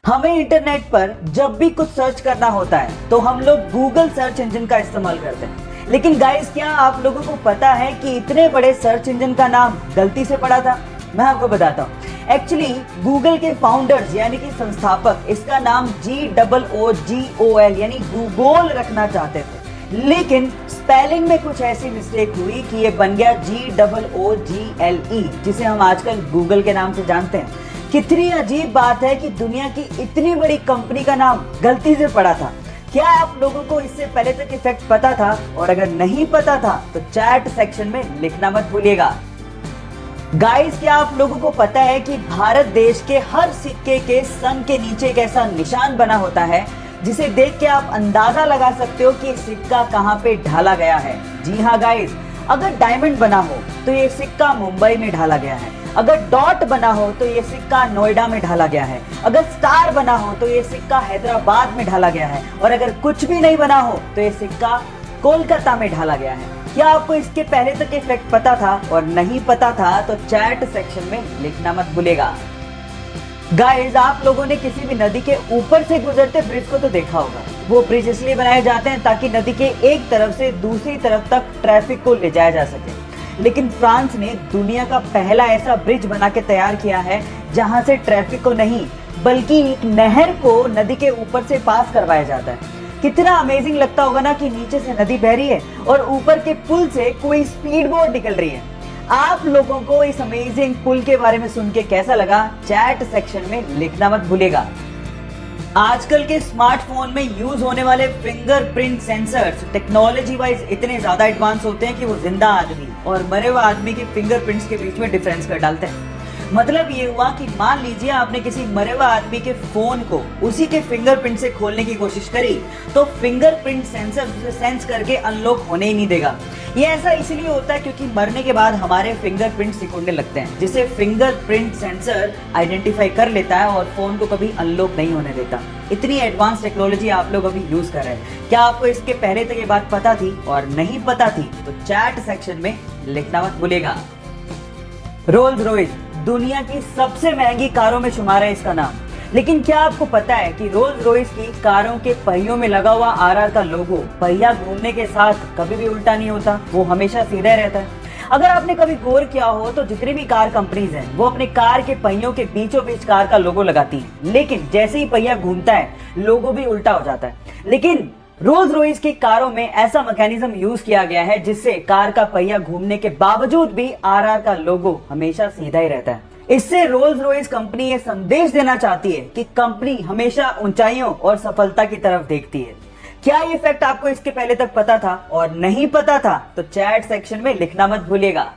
हमें इंटरनेट पर जब भी कुछ सर्च करना होता है तो हम लोग गूगल सर्च इंजन का इस्तेमाल करते हैं। लेकिन गाइस, क्या आप लोगों को पता है कि इतने बड़े सर्च इंजन का नाम गलती से पड़ा था? मैं आपको बताता हूँ। एक्चुअली गूगल के फाउंडर्स यानी कि संस्थापक इसका नाम GOOGOL यानी गूगल रखना चाहते थे, लेकिन स्पेलिंग में कुछ ऐसी मिस्टेक हुई कि ये बन गया GOOGLE, जिसे हम आजकल गूगल के नाम से जानते हैं। कितनी अजीब बात है कि दुनिया की इतनी बड़ी कंपनी का नाम गलती से पड़ा था। क्या आप लोगों को इससे पहले तक इफेक्ट पता था? और अगर नहीं पता था तो चैट सेक्शन में लिखना मत भूलिएगा। गाइस, क्या आप लोगों को पता है कि भारत देश के हर सिक्के के संग के नीचे एक ऐसा निशान बना होता है जिसे देख के आप अंदाजा लगा सकते हो कि सिक्का कहां पे ढाला गया है? जी हाँ गाइस, अगर डायमंड बना हो तो ये सिक्का मुंबई में ढाला गया है, अगर डॉट बना हो तो ये सिक्का नोएडा में ढाला गया है, अगर स्टार बना हो तो ये सिक्का हैदराबाद में ढाला गया है, और अगर कुछ भी नहीं बना हो तो ये सिक्का कोलकाता में ढाला गया है। क्या आपको इसके पहले तक इफेक्ट पता था? और नहीं पता था तो चैट सेक्शन में लिखना मत भूलिएगा। गाइस, आप लोगों ने किसी भी नदी के ऊपर से गुजरते ब्रिज को तो देखा होगा। वो ब्रिज इसलिए बनाए जाते हैं ताकि नदी के एक तरफ से दूसरी तरफ तक ट्रैफिक को ले जाया जा सके। लेकिन फ्रांस ने दुनिया का पहला ऐसा ब्रिज बना के तैयार किया है जहां से ट्रैफिक को नहीं बल्कि एक नहर को नदी के ऊपर से पास करवाया जाता है। कितना अमेजिंग लगता होगा ना कि नीचे से नदी बह रही है और ऊपर के पुल से कोई स्पीड बोट निकल रही है। आप लोगों को इस अमेजिंग पुल के बारे में सुन के कैसा लगा? चैट सेक्शन में लिखना मत भूलिएगा। आजकल के स्मार्टफोन में यूज होने वाले फिंगरप्रिंट सेंसर्स टेक्नोलॉजी वाइज इतने ज्यादा एडवांस होते हैं कि वो जिंदा आदमी और मरे हुए आदमी के फिंगरप्रिंट्स के बीच में डिफरेंस कर डालते हैं। मतलब ये हुआ कि मान लीजिए आपने किसी मरे हुए आदमी के फोन को उसी के फिंगरप्रिंट से खोलने की कोशिश करी तो फिंगरप्रिंट सेंसर उसे सेंस करके अनलॉक होने ही नहीं देगा। ये ऐसा इसलिए होता है क्योंकि मरने के बाद हमारे फिंगरप्रिंट सिकुड़ने लगते हैं, जिसे फिंगरप्रिंट सेंसर आइडेंटिफाई कर लेता है और फोन को कभी अनलॉक नहीं होने देता। इतनी एडवांस टेक्नोलॉजी आप लोग अभी यूज कर रहे हैं। क्या आपको इसके पहले तक ये बात पता थी? और नहीं पता थी तो चैट सेक्शन में लिखना मत भूलिएगा। रोल्स रॉयस दुनिया की सबसे महंगी कारों में शुमार है इसका नाम। लेकिन क्या आपको पता है कि रोल्स रॉयस की कारों के पहियों में लगा हुआ RR का लोगो पहिया घूमने के साथ कभी भी उल्टा नहीं होता, वो हमेशा सीधा रहता है। अगर आपने कभी गौर किया हो तो जितनी भी कार कंपनीज हैं वो अपने कार के पहियों के बीचों बीच कार का लोगो लगाती हैं, लेकिन जैसे ही पहिया घूमता है लोगो भी उल्टा हो जाता है। लेकिन रोल्स रॉयस की कारों में ऐसा मैकेनिज्म यूज किया गया है जिससे कार का पहिया घूमने के बावजूद भी RR का लोगो हमेशा सीधा ही रहता है। इससे रोल्स रॉयस कंपनी ये संदेश देना चाहती है कि कंपनी हमेशा ऊंचाइयों और सफलता की तरफ देखती है। क्या ये फैक्ट आपको इसके पहले तक पता था? और नहीं पता था तो चैट सेक्शन में लिखना मत भूलिएगा।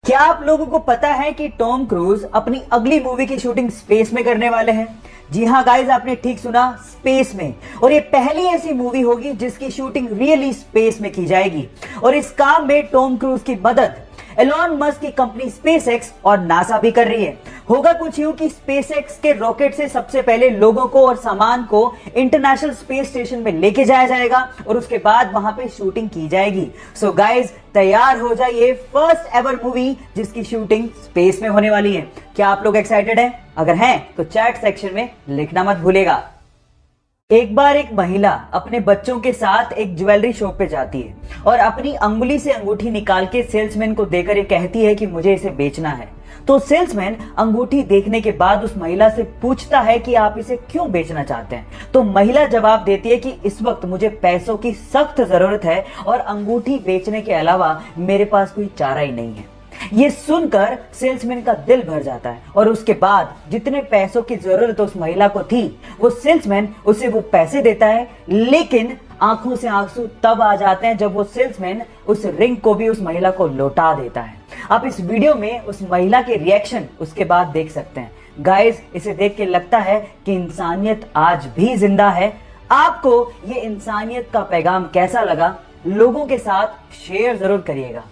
क्या आप लोगों को पता है कि टॉम क्रूज अपनी अगली मूवी की शूटिंग स्पेस में करने वाले हैं? जी हाँ गाइस, आपने ठीक सुना, स्पेस में। और ये पहली ऐसी मूवी होगी जिसकी शूटिंग रियली स्पेस में की जाएगी। और इस काम में टॉम क्रूज की मदद एलॉन मस्क की कंपनी स्पेसएक्स और नासा भी कर रही है। होगा कुछ यूं कि स्पेसएक्स के रॉकेट से सबसे पहले लोगों को और सामान को इंटरनेशनल स्पेस स्टेशन में लेके जाया जाएगा और उसके बाद वहां पे शूटिंग की जाएगी। सो गाइस, तैयार हो जाइए, फर्स्ट एवर मूवी जिसकी शूटिंग स्पेस में होने वाली है। क्या आप लोग एक्साइटेड हैं? अगर हैं तो चैट सेक्शन में लिखना मत भूलिएगा। एक बार एक महिला अपने बच्चों के साथ एक ज्वेलरी शॉप पे जाती है और अपनी अंगुली से अंगूठी निकाल के सेल्समैन को देकर ये कहती है कि मुझे इसे बेचना है। तो सेल्समैन अंगूठी देखने के बाद उस महिला से पूछता है कि आप इसे क्यों बेचना चाहते हैं? तो महिला जवाब देती है कि इस वक्त मुझे पैसों की सख्त जरूरत है और अंगूठी बेचने के अलावा मेरे पास कोई चारा ही नहीं है। ये सुनकर सेल्समैन का दिल भर जाता है और उसके बाद जितने पैसों की जरूरत उस महिला को थी वो सेल्समैन उसे वो पैसे देता है। लेकिन आंखों से आंसू तब आ जाते हैं जब वो सेल्समैन उस रिंग को भी उस महिला को लौटा देता है। आप इस वीडियो में उस महिला के रिएक्शन उसके बाद देख सकते हैं। गाइस, इसे देख के लगता है कि इंसानियत आज भी जिंदा है। आपको ये इंसानियत का पैगाम कैसा लगा? लोगों के साथ शेयर जरूर करिएगा।